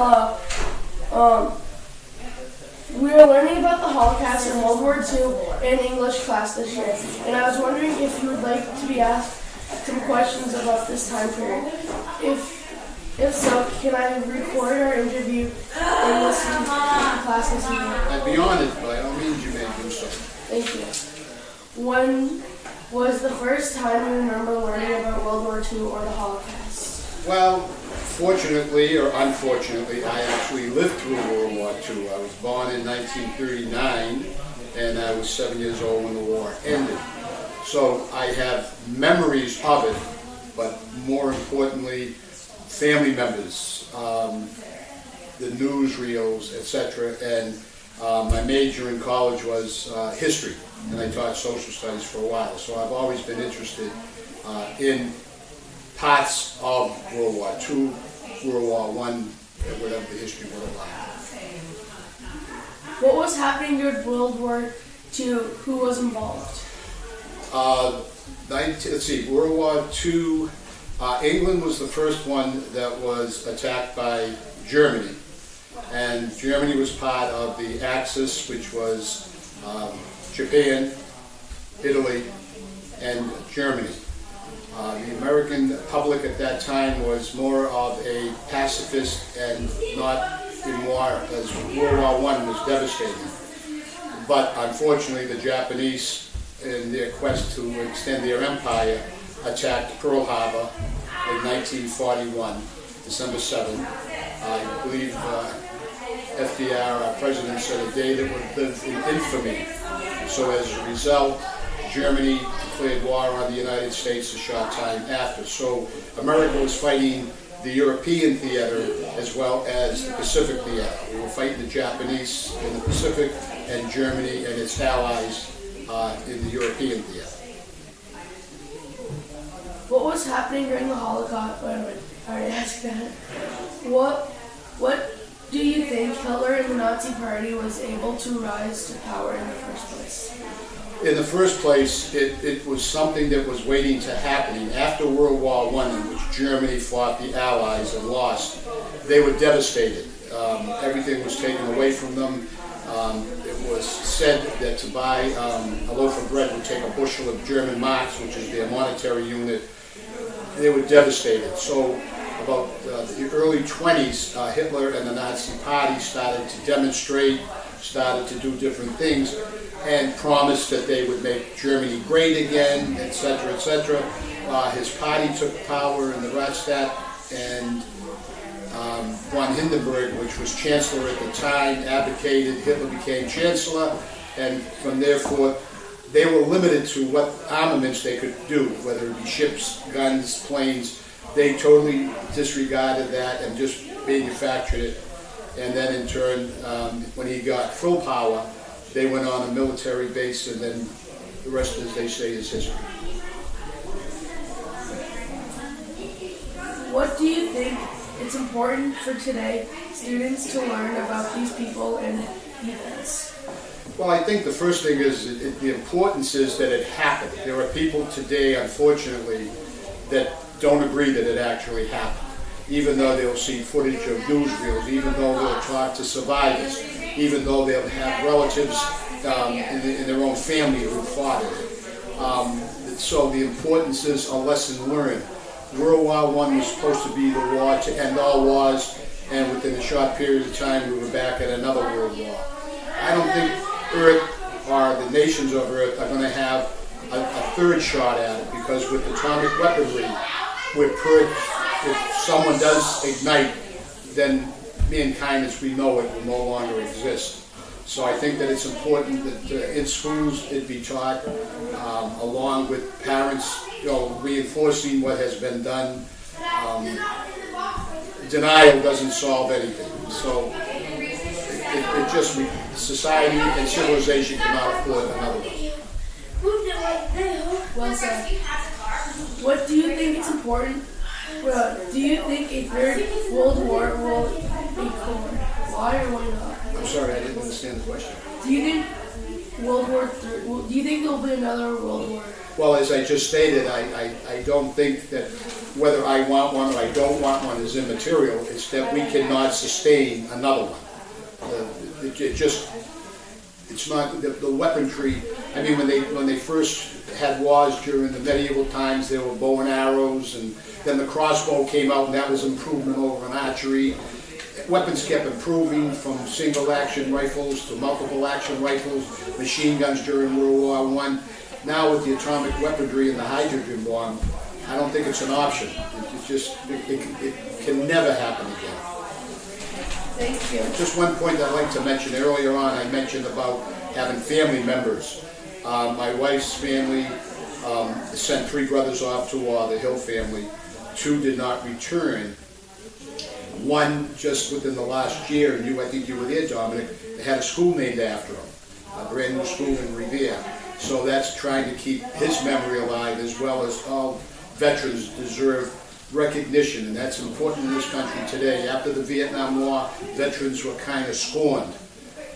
Hello. We are learning about the Holocaust in World War II in English class this year, and I was wondering if you would like to be asked some questions about this time period. If so, can I record our interview and listen to the class this evening? I'd be honored, by all means you may do so. Thank you. When was the first time you remember learning about World War II or the Holocaust? Well, fortunately or unfortunately, I actually lived through World War II. I was born in 1939, and I was 7 years old when the war ended. So I have memories of it, but more importantly, family members, the newsreels, etc. And my major in college was history, and I taught social studies for a while. So I've always been interested in parts of World War II, World War I, and whatever the history would allow. What was happening during World War II? Who was involved? Let's see, World War II, England was the first one that was attacked by Germany. And Germany was part of the Axis, which was Japan, Italy, and Germany. The American public at that time was more of a pacifist and not in war, as World War I was devastating. But unfortunately, the Japanese, in their quest to extend their empire, attacked Pearl Harbor in 1941, December 7th. I believe FDR, our president, said a day that would live in infamy. So as a result, Germany declared war on the United States a short time after. So America was fighting the European theater as well as the Pacific theater. We were fighting the Japanese in the Pacific and Germany and its allies in the European theater. What was happening during the Holocaust? Wait a minute, I already asked that. What do you think Hitler and the Nazi Party was able to rise to power in the first place? In the first place, it was something that was waiting to happen. After World War I, in which Germany fought the Allies and lost, they were devastated. Everything was taken away from them. It was said that to buy a loaf of bread would take a bushel of German marks, which is their monetary unit. They were devastated. So about the early 20s, Hitler and the Nazi Party started to demonstrate, started to do different things, and promised that they would make Germany great again, etc., etc. His party took power in the Reichstag, and von Hindenburg, which was chancellor at the time, abdicated. Hitler became chancellor, and from there forth, they were limited to what armaments they could do, whether it be ships, guns, planes. They totally disregarded that and just manufactured it. And then in turn, when he got full power, they went on a military base, and then the rest, as they say, is history. What do you think it's important for today students to learn about these people and events? Well, I think the first thing is the importance is that it happened. There are people today, unfortunately, that don't agree that it actually happened, even though they'll see footage of newsreels, even though they'll talk to survivors, even though they'll have relatives in their own family who fought it. So the importance is a lesson learned. World War I was supposed to be the war to end all wars, and within a short period of time we were back at another world war. I don't think Earth or the nations of Earth are going to have a third shot at it, because with atomic weaponry, if someone does ignite, then mankind as we know it will no longer exist. So I think that it's important that in schools it be taught, along with parents, reinforcing what has been done. Denial doesn't solve anything. So it just, society and civilization cannot afford another one. Well said. What do you think it's important? Do you think a third World War will occur? Why or why not? I'm sorry, I didn't understand the question. Do you think World War III? Do you think there'll be another World War? Well, as I just stated, I don't think that whether I want one or I don't want one is immaterial. It's that we cannot sustain another one. It's not the weaponry. I mean, when they first had wars during the medieval times, there were bow and arrows, and then the crossbow came out, and that was improvement over an archery. Weapons kept improving from single action rifles to multiple action rifles, machine guns during World War I. Now with the atomic weaponry and the hydrogen bomb, I don't think it's an option. It can never happen again. Thank you. Just one point I'd like to mention. Earlier on, I mentioned about having family members. My wife's family sent 3 brothers off to war, the Hill family. 2 did not return. One, just within the last year, and I think you were there, Dominic, they had a school named after him, a brand new school in Revere. So that's trying to keep his memory alive, as well as all veterans deserve recognition, and that's important in this country today. After the Vietnam War, veterans were kind of scorned.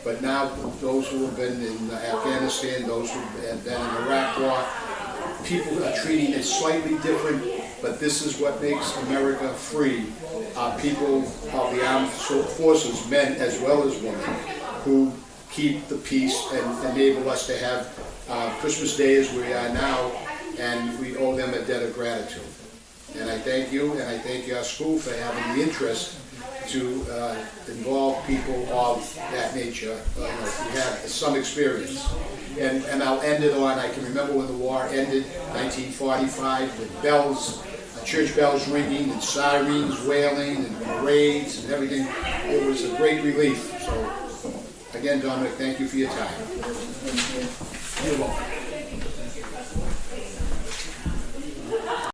But now those who have been in Afghanistan, those who have been in the Iraq War, people are treating it slightly different, but this is what makes America free. People of the armed forces, men as well as women, who keep the peace and enable us to have Christmas Day as we are now, and we owe them a debt of gratitude. And I thank you, and I thank your school for having the interest to involve people of that nature who have some experience. And I'll end it on, I can remember when the war ended, 1945, with bells, church bells ringing, and sirens wailing, and parades, and everything. It was a great relief. So, again, Dominic, thank you for your time. Thank you. You're welcome.